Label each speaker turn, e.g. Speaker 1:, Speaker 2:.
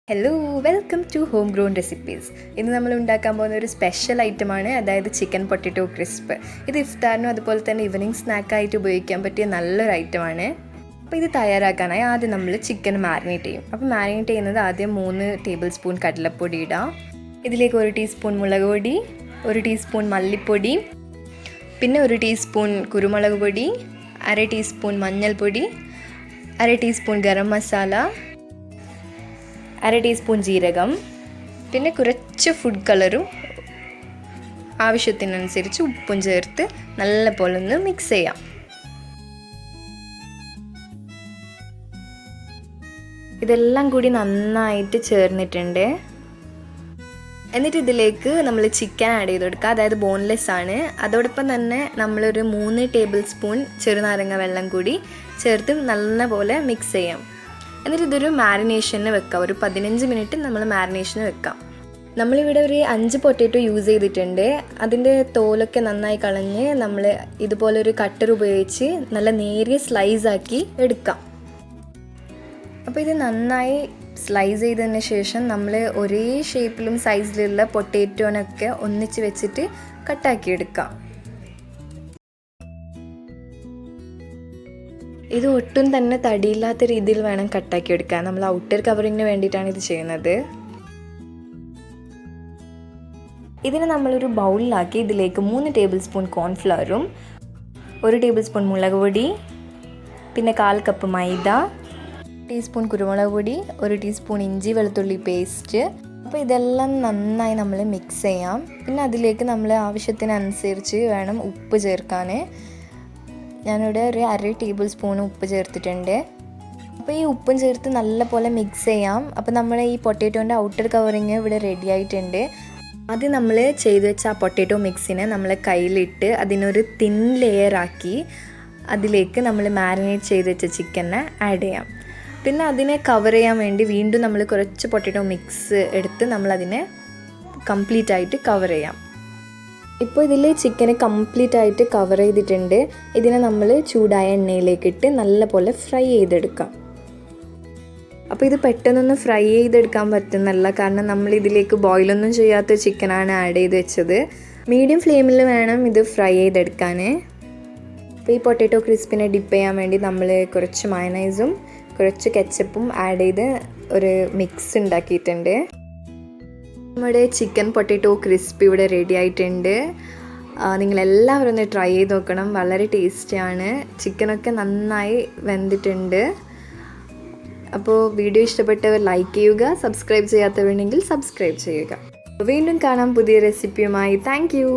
Speaker 1: Hello welcome to home grown recipes. ഇന്ന് നമ്മൾ ഉണ്ടാക്കാൻ പോകുന്ന ഒരു സ്പെഷ്യൽ ഐറ്റമാണ്, അതായത് ചിക്കൻ പൊട്ടറ്റോ ക്രിസ്പ്. ഇത് ഇഫ്താറിനും അതുപോലെ തന്നെ ഈവനിങ് സ്നാക്കായിട്ട് ഉപയോഗിക്കാൻ പറ്റിയ നല്ലൊരു ഐറ്റമാണ്. അപ്പോൾ ഇത് തയ്യാറാക്കാനായി ആദ്യം നമ്മൾ ചിക്കൻ മാരിനേറ്റ് ചെയ്യും. അപ്പോൾ മാരിനേറ്റ് ചെയ്യുന്നത് ആദ്യം 3 ടേബിൾ സ്പൂൺ കടലപ്പൊടി ഇടാം. ഇതിലേക്ക് 1 ടീസ്പൂൺ മുളക് പൊടി, 1 ടീസ്പൂൺ മല്ലിപ്പൊടി, പിന്നെ 1 ടീസ്പൂൺ കുരുമുളക് പൊടി, 1/2 ടീസ്പൂൺ മഞ്ഞൾപ്പൊടി, 1/2 ടീസ്പൂൺ ഗരം മസാല, 1/2 ടീസ്പൂൺ ജീരകം, പിന്നെ കുറച്ച് ഫുഡ് കളറും ആവശ്യത്തിനനുസരിച്ച് ഉപ്പും ചേർത്ത് നല്ലപോലെ ഒന്ന് മിക്സ് ചെയ്യാം. ഇതെല്ലാം കൂടി നന്നായിട്ട് ചേർന്നിട്ടുണ്ട്. എന്നിട്ട് ഇതിലേക്ക് നമ്മൾ ചിക്കൻ ആഡ് ചെയ്ത് കൊടുക്കുക, അതായത് ബോൺലെസ് ആണ്. അതോടൊപ്പം തന്നെ നമ്മളൊരു 3 ടേബിൾ സ്പൂൺ ചെറുനാരങ്ങ വെള്ളം കൂടി ചേർത്ത് നല്ലപോലെ മിക്സ് ചെയ്യാം. എന്നിട്ട് ഇതൊരു മാരിനേഷന് വെക്കാം. ഒരു 15 മിനിറ്റ് നമ്മൾ മാരിനേഷന് വെക്കാം. നമ്മളിവിടെ ഒരു 5 പൊട്ടറ്റോ യൂസ് ചെയ്തിട്ടുണ്ട്. അതിൻ്റെ തോലൊക്കെ നന്നായി കളഞ്ഞ് നമ്മൾ ഇതുപോലൊരു കട്ടർ ഉപയോഗിച്ച് നല്ല നേരിയ സ്ലൈസാക്കി എടുക്കാം. അപ്പോൾ ഇത് നന്നായി സ്ലൈസ് ചെയ്തതിന് ശേഷം നമ്മൾ ഒരേ ഷേപ്പിലും സൈസിലുള്ള പൊട്ടറ്റോനൊക്കെ ഒന്നിച്ച് വെച്ചിട്ട് കട്ടാക്കി എടുക്കാം. ഇത് ഒട്ടും തന്നെ തടിയില്ലാത്ത രീതിയിൽ വേണം കട്ടാക്കി എടുക്കാൻ. നമ്മൾ ഔട്ടർ കവറിങ്ങിന് വേണ്ടിയിട്ടാണ് ഇത് ചെയ്യുന്നത്. ഇതിനെ നമ്മളൊരു ബൗളിലാക്കി ഇതിലേക്ക് 3 ടേബിൾ സ്പൂൺ കോൺഫ്ലവറും, 1 ടേബിൾ സ്പൂൺ മുളക് പൊടി, പിന്നെ 1/4 കപ്പ് മൈദ, ടീസ്പൂൺ കുരുമുളക് പൊടി, 1 ടീസ്പൂൺ ഇഞ്ചി വെളുത്തുള്ളി പേസ്റ്റ്. അപ്പോൾ ഇതെല്ലാം നന്നായി നമ്മൾ മിക്സ് ചെയ്യാം. പിന്നെ അതിലേക്ക് നമ്മൾ ആവശ്യത്തിനനുസരിച്ച് വേണം ഉപ്പ് ചേർക്കാൻ. ഞാനിവിടെ ഒരു 1/2 ടേബിൾ സ്പൂൺ ഉപ്പ് ചേർത്തിട്ടുണ്ട്. അപ്പോൾ ഈ ഉപ്പും ചേർത്ത് നല്ലപോലെ മിക്സ് ചെയ്യാം. അപ്പോൾ നമ്മുടെ ഈ പൊട്ടറ്റോൻ്റെ ഔട്ടർ കവറിങ് ഇവിടെ റെഡി ആയിട്ടുണ്ട്. ആദ്യം നമ്മൾ ചെയ്ത് വെച്ച ആ പൊട്ടറ്റോ മിക്സിനെ നമ്മൾ കയ്യിലിട്ട് അതിനൊരു തിൻ ലെയറാക്കി അതിലേക്ക് നമ്മൾ മാരിനേറ്റ് ചെയ്ത് വെച്ച ചിക്കനെ ആഡ് ചെയ്യാം. പിന്നെ അതിനെ കവർ ചെയ്യാൻ വേണ്ടി വീണ്ടും നമ്മൾ കുറച്ച് പൊട്ടറ്റോ മിക്സ് എടുത്ത് നമ്മളതിനെ കംപ്ലീറ്റ് ആയിട്ട് കവർ ചെയ്യാം. ഇപ്പോൾ ഇതിൽ ചിക്കന് കംപ്ലീറ്റ് ആയിട്ട് കവർ ചെയ്തിട്ടുണ്ട്. ഇതിനെ നമ്മൾ ചൂടായ എണ്ണയിലേക്കിട്ട് നല്ലപോലെ ഫ്രൈ ചെയ്തെടുക്കാം. അപ്പോൾ ഇത് പെട്ടെന്നൊന്നും ഫ്രൈ ചെയ്തെടുക്കാൻ പറ്റുന്നല്ല, കാരണം നമ്മൾ ഇതിലേക്ക് ബോയിലൊന്നും ചെയ്യാത്ത ചിക്കനാണ് ആഡ് ചെയ്ത് വെച്ചത്. മീഡിയം ഫ്ലെയിമിൽ വേണം ഇത് ഫ്രൈ ചെയ്തെടുക്കാൻ. അപ്പോൾ ഈ പൊട്ടറ്റോ ക്രിസ്പിനെ ഡിപ്പ് ചെയ്യാൻ വേണ്ടി നമ്മൾ കുറച്ച് മയണൈസും കുറച്ച് കെച്ചപ്പും ആഡ് ചെയ്ത് ഒരു മിക്സ് ഉണ്ടാക്കിയിട്ടുണ്ട്. നമ്മുടെ ചിക്കൻ പൊട്ടറ്റോ ക്രിസ്പി ഇവിടെ റെഡി ആയിട്ടുണ്ട്. നിങ്ങളെല്ലാവരും ഒന്ന് ട്രൈ ചെയ്ത് നോക്കണം. വളരെ ടേസ്റ്റിയാണ്. ചിക്കനൊക്കെ നന്നായി വെന്തിട്ടുണ്ട്. അപ്പോൾ വീഡിയോ ഇഷ്ടപ്പെട്ടവർ ലൈക്ക് ചെയ്യുക, സബ്സ്ക്രൈബ് ചെയ്യാത്തവരുണ്ടെങ്കിൽ സബ്സ്ക്രൈബ് ചെയ്യുക. വീണ്ടും കാണാം പുതിയ റെസിപ്പിയുമായി. Thank U.